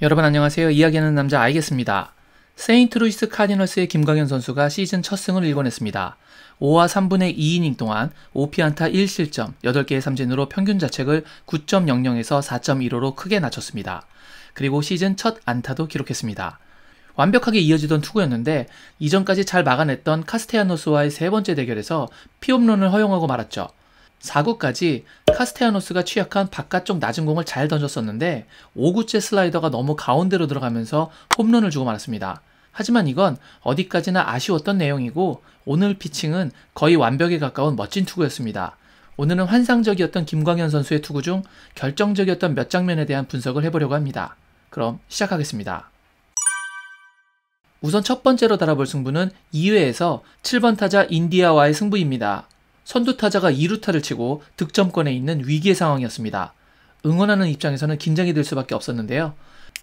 여러분 안녕하세요. 이야기하는 남자 알겠습니다. 세인트루이스 카디널스의 김광현 선수가 시즌 첫 승을 일궈냈습니다. 5와 3분의 2이닝 동안 5피안타 1실점, 8개의 삼진으로 평균 자책을 9.00에서 4.15로 크게 낮췄습니다. 그리고 시즌 첫 안타도 기록했습니다. 완벽하게 이어지던 투구였는데 이전까지 잘 막아냈던 카스테야노스와의 세 번째 대결에서 피홈런을 허용하고 말았죠. 4구까지 카스테야노스가 취약한 바깥쪽 낮은 공을 잘 던졌었는데 5구째 슬라이더가 너무 가운데로 들어가면서 홈런을 주고 말았습니다. 하지만 이건 어디까지나 아쉬웠던 내용이고 오늘 피칭은 거의 완벽에 가까운 멋진 투구였습니다. 오늘은 환상적이었던 김광현 선수의 투구 중 결정적이었던 몇 장면에 대한 분석을 해보려고 합니다. 그럼 시작하겠습니다. 우선 첫 번째로 다뤄볼 승부는 2회에서 7번 타자 인디아와의 승부입니다. 선두 타자가 2루타를 치고 득점권에 있는 위기의 상황이었습니다. 응원하는 입장에서는 긴장이 될 수밖에 없었는데요.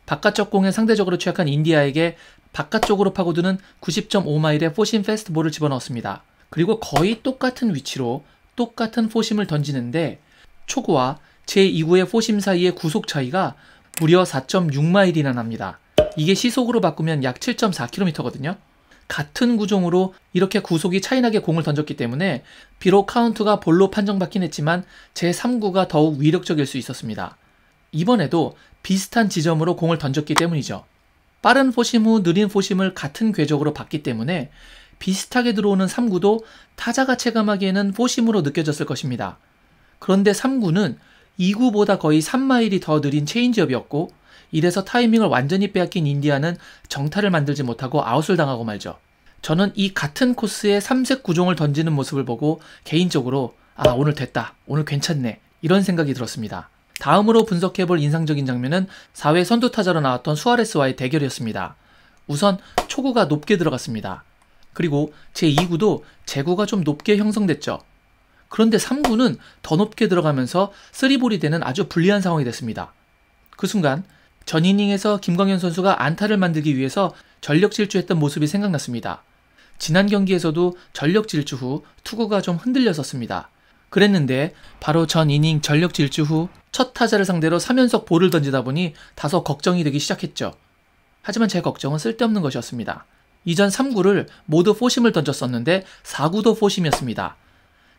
바깥쪽 공에 상대적으로 취약한 인디아에게 바깥쪽으로 파고드는 90.5마일의 포심 패스트볼을 집어넣었습니다. 그리고 거의 똑같은 위치로 똑같은 포심을 던지는데 초구와 제2구의 포심 사이의 구속 차이가 무려 4.6마일이나 납니다. 이게 시속으로 바꾸면 약 7.4km거든요. 같은 구종으로 이렇게 구속이 차이나게 공을 던졌기 때문에 비록 카운트가 볼로 판정받긴 했지만 제3구가 더욱 위력적일 수 있었습니다. 이번에도 비슷한 지점으로 공을 던졌기 때문이죠. 빠른 포심 후 느린 포심을 같은 궤적으로 봤기 때문에 비슷하게 들어오는 3구도 타자가 체감하기에는 포심으로 느껴졌을 것입니다. 그런데 3구는 2구보다 거의 3마일이 더 느린 체인지업이었고 이래서 타이밍을 완전히 빼앗긴 인디아는 정타를 만들지 못하고 아웃을 당하고 말죠. 저는 이 같은 코스에 3색 구종을 던지는 모습을 보고 개인적으로 오늘 됐다, 오늘 괜찮네 이런 생각이 들었습니다. 다음으로 분석해볼 인상적인 장면은 4회 선두 타자로 나왔던 수아레스와의 대결이었습니다. 우선 초구가 높게 들어갔습니다. 그리고 제2구도 제구가 좀 높게 형성됐죠. 그런데 3구는 더 높게 들어가면서 3볼이 되는 아주 불리한 상황이 됐습니다. 그 순간 전 이닝에서 김광현 선수가 안타를 만들기 위해서 전력 질주했던 모습이 생각났습니다. 지난 경기에서도 전력 질주 후 투구가 좀 흔들렸었습니다. 그랬는데 바로 전 이닝 전력 질주 후 첫 타자를 상대로 3연속 볼을 던지다 보니 다소 걱정이 되기 시작했죠. 하지만 제 걱정은 쓸데없는 것이었습니다. 이전 3구를 모두 포심을 던졌었는데 4구도 포심이었습니다.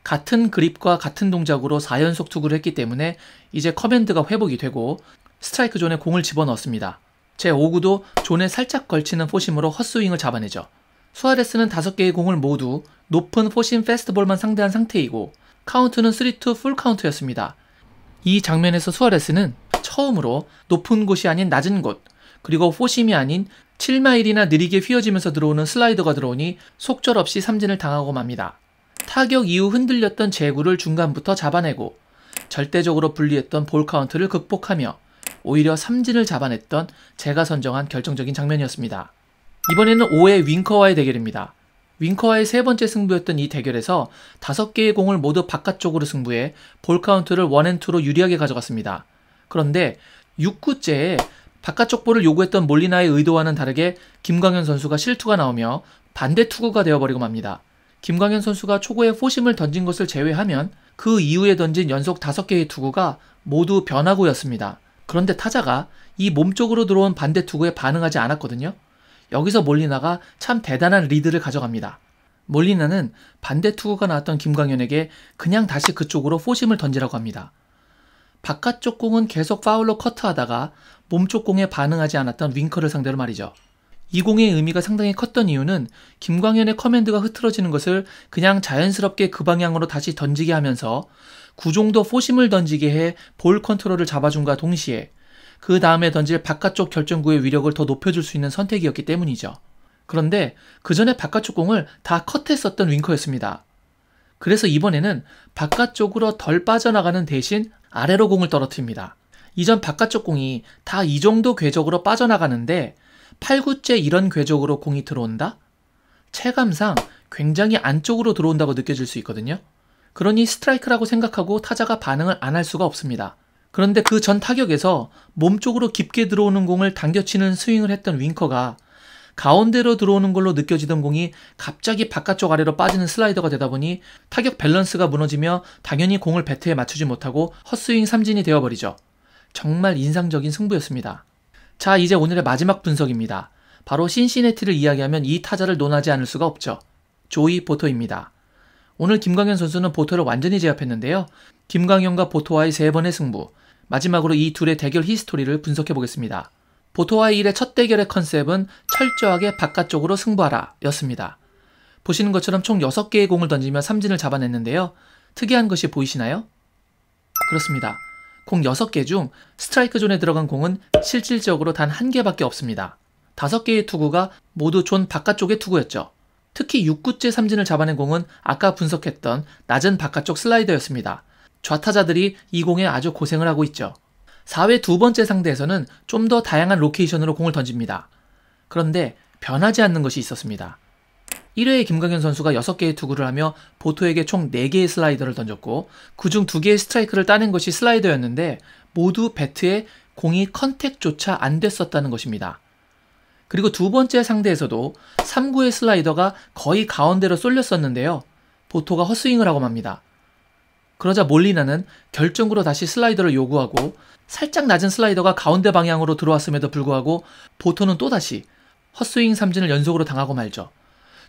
같은 그립과 같은 동작으로 4연속 투구를 했기 때문에 이제 커맨드가 회복이 되고 스트라이크 존에 공을 집어넣었습니다. 제 5구도 존에 살짝 걸치는 포심으로 헛스윙을 잡아내죠. 수아레스는 5개의 공을 모두 높은 포심 패스트볼만 상대한 상태이고 카운트는 3-2 풀카운트였습니다. 이 장면에서 수아레스는 처음으로 높은 곳이 아닌 낮은 곳 그리고 포심이 아닌 7마일이나 느리게 휘어지면서 들어오는 슬라이더가 들어오니 속절없이 삼진을 당하고 맙니다. 타격 이후 흔들렸던 제구를 중간부터 잡아내고 절대적으로 불리했던 볼 카운트를 극복하며 오히려 삼진을 잡아냈던 제가 선정한 결정적인 장면이었습니다. 이번에는 5회 윙커와의 대결입니다. 윙커와의 세 번째 승부였던 이 대결에서 5개의 공을 모두 바깥쪽으로 승부해 볼 카운트를 1&2로 유리하게 가져갔습니다. 그런데 6구째에 바깥쪽 볼을 요구했던 몰리나의 의도와는 다르게 김광현 선수가 실투가 나오며 반대 투구가 되어버리고 맙니다. 김광현 선수가 초구에 포심을 던진 것을 제외하면 그 이후에 던진 연속 5개의 투구가 모두 변화구였습니다. 그런데 타자가 이 몸쪽으로 들어온 반대 투구에 반응하지 않았거든요. 여기서 몰리나가 참 대단한 리드를 가져갑니다. 몰리나는 반대 투구가 나왔던 김광현에게 그냥 다시 그쪽으로 포심을 던지라고 합니다. 바깥쪽 공은 계속 파울로 커트하다가 몸쪽 공에 반응하지 않았던 윙커를 상대로 말이죠. 이 공의 의미가 상당히 컸던 이유는 김광현의 커맨드가 흐트러지는 것을 그냥 자연스럽게 그 방향으로 다시 던지게 하면서 구종도 포심을 던지게 해 볼 컨트롤을 잡아준과 동시에 그 다음에 던질 바깥쪽 결정구의 위력을 더 높여줄 수 있는 선택이었기 때문이죠. 그런데 그 전에 바깥쪽 공을 다 컷했었던 윙커였습니다. 그래서 이번에는 바깥쪽으로 덜 빠져나가는 대신 아래로 공을 떨어뜨립니다. 이전 바깥쪽 공이 다 이 정도 궤적으로 빠져나가는데 8구째 이런 궤적으로 공이 들어온다? 체감상 굉장히 안쪽으로 들어온다고 느껴질 수 있거든요. 그러니 스트라이크라고 생각하고 타자가 반응을 안 할 수가 없습니다. 그런데 그 전 타격에서 몸쪽으로 깊게 들어오는 공을 당겨치는 스윙을 했던 윙커가 가운데로 들어오는 걸로 느껴지던 공이 갑자기 바깥쪽 아래로 빠지는 슬라이더가 되다 보니 타격 밸런스가 무너지며 당연히 공을 배트에 맞추지 못하고 헛스윙 삼진이 되어버리죠. 정말 인상적인 승부였습니다. 자, 이제 오늘의 마지막 분석입니다. 바로 신시내티를 이야기하면 이 타자를 논하지 않을 수가 없죠. 조이 보토입니다. 오늘 김광현 선수는 보토를 완전히 제압했는데요. 김광현과 보토와의 3번의 승부, 마지막으로 이 둘의 대결 히스토리를 분석해 보겠습니다. 보토와의 1의 첫 대결의 컨셉은 철저하게 바깥쪽으로 승부하라 였습니다. 보시는 것처럼 총 6개의 공을 던지며 삼진을 잡아냈는데요. 특이한 것이 보이시나요? 그렇습니다. 공 6개 중 스트라이크 존에 들어간 공은 실질적으로 단 1개밖에 없습니다. 5개의 투구가 모두 존 바깥쪽의 투구였죠. 특히 6구째 삼진을 잡아낸 공은 아까 분석했던 낮은 바깥쪽 슬라이더였습니다. 좌타자들이 이 공에 아주 고생을 하고 있죠. 4회 두 번째 상대에서는 좀 더 다양한 로케이션으로 공을 던집니다. 그런데 변하지 않는 것이 있었습니다. 1회에 김광현 선수가 6개의 투구를 하며 보토에게 총 4개의 슬라이더를 던졌고 그중 2개의 스트라이크를 따낸 것이 슬라이더였는데 모두 배트에 공이 컨택조차 안 됐었다는 것입니다. 그리고 두 번째 상대에서도 3구의 슬라이더가 거의 가운데로 쏠렸었는데요. 보토가 헛스윙을 하고 맙니다. 그러자 몰리나는 결정으로 다시 슬라이더를 요구하고 살짝 낮은 슬라이더가 가운데 방향으로 들어왔음에도 불구하고 보토는 또다시 헛스윙 삼진을 연속으로 당하고 말죠.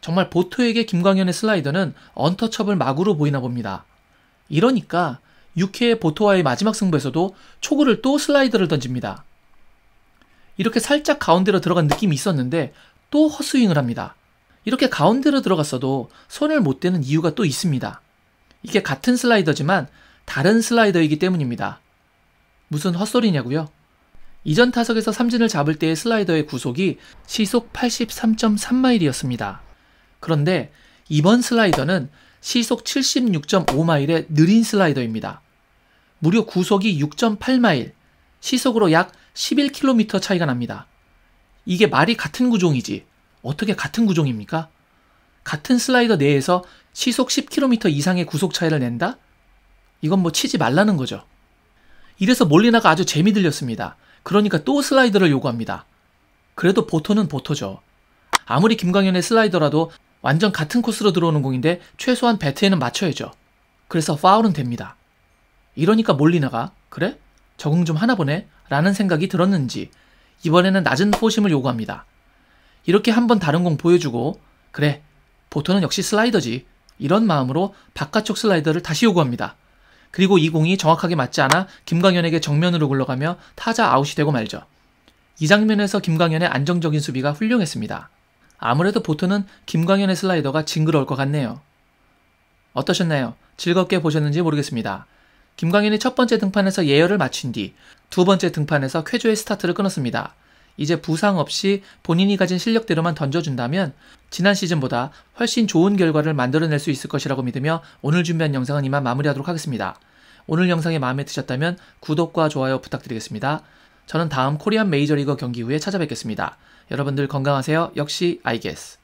정말 보토에게 김광현의 슬라이더는 언터처블 마구로 보이나 봅니다. 이러니까 6회의 보토와의 마지막 승부에서도 초구를 또 슬라이더를 던집니다. 이렇게 살짝 가운데로 들어간 느낌이 있었는데 또 헛스윙을 합니다. 이렇게 가운데로 들어갔어도 손을 못 대는 이유가 또 있습니다. 이게 같은 슬라이더지만 다른 슬라이더이기 때문입니다. 무슨 헛소리냐고요? 이전 타석에서 삼진을 잡을 때의 슬라이더의 구속이 시속 83.3마일이었습니다. 그런데 이번 슬라이더는 시속 76.5마일의 느린 슬라이더입니다. 무려 구속이 6.8마일, 시속으로 약 11km 차이가 납니다. 이게 말이 같은 구종이지 어떻게 같은 구종입니까? 같은 슬라이더 내에서 시속 10km 이상의 구속 차이를 낸다? 이건 뭐 치지 말라는 거죠. 이래서 몰리나가 아주 재미 들렸습니다. 그러니까 또 슬라이더를 요구합니다. 그래도 보토는 보토죠. 아무리 김광현의 슬라이더라도 완전 같은 코스로 들어오는 공인데 최소한 배트에는 맞춰야죠. 그래서 파울은 됩니다. 이러니까 몰리나가 그래? 적응 좀 하나 보네? 라는 생각이 들었는지 이번에는 낮은 포심을 요구합니다. 이렇게 한번 다른 공 보여주고 그래, 보토는 역시 슬라이더지. 이런 마음으로 바깥쪽 슬라이더를 다시 요구합니다. 그리고 이 공이 정확하게 맞지 않아 김광현에게 정면으로 굴러가며 타자 아웃이 되고 말죠. 이 장면에서 김광현의 안정적인 수비가 훌륭했습니다. 아무래도 보토는 김광현의 슬라이더가 징그러울 것 같네요. 어떠셨나요? 즐겁게 보셨는지 모르겠습니다. 김광현이 첫 번째 등판에서 예열을 마친 뒤 두 번째 등판에서 쾌조의 스타트를 끊었습니다. 이제 부상 없이 본인이 가진 실력대로만 던져준다면 지난 시즌보다 훨씬 좋은 결과를 만들어낼 수 있을 것이라고 믿으며 오늘 준비한 영상은 이만 마무리하도록 하겠습니다. 오늘 영상이 마음에 드셨다면 구독과 좋아요 부탁드리겠습니다. 저는 다음 코리안 메이저리거 경기 후에 찾아뵙겠습니다. 여러분들 건강하세요. 역시 I guess.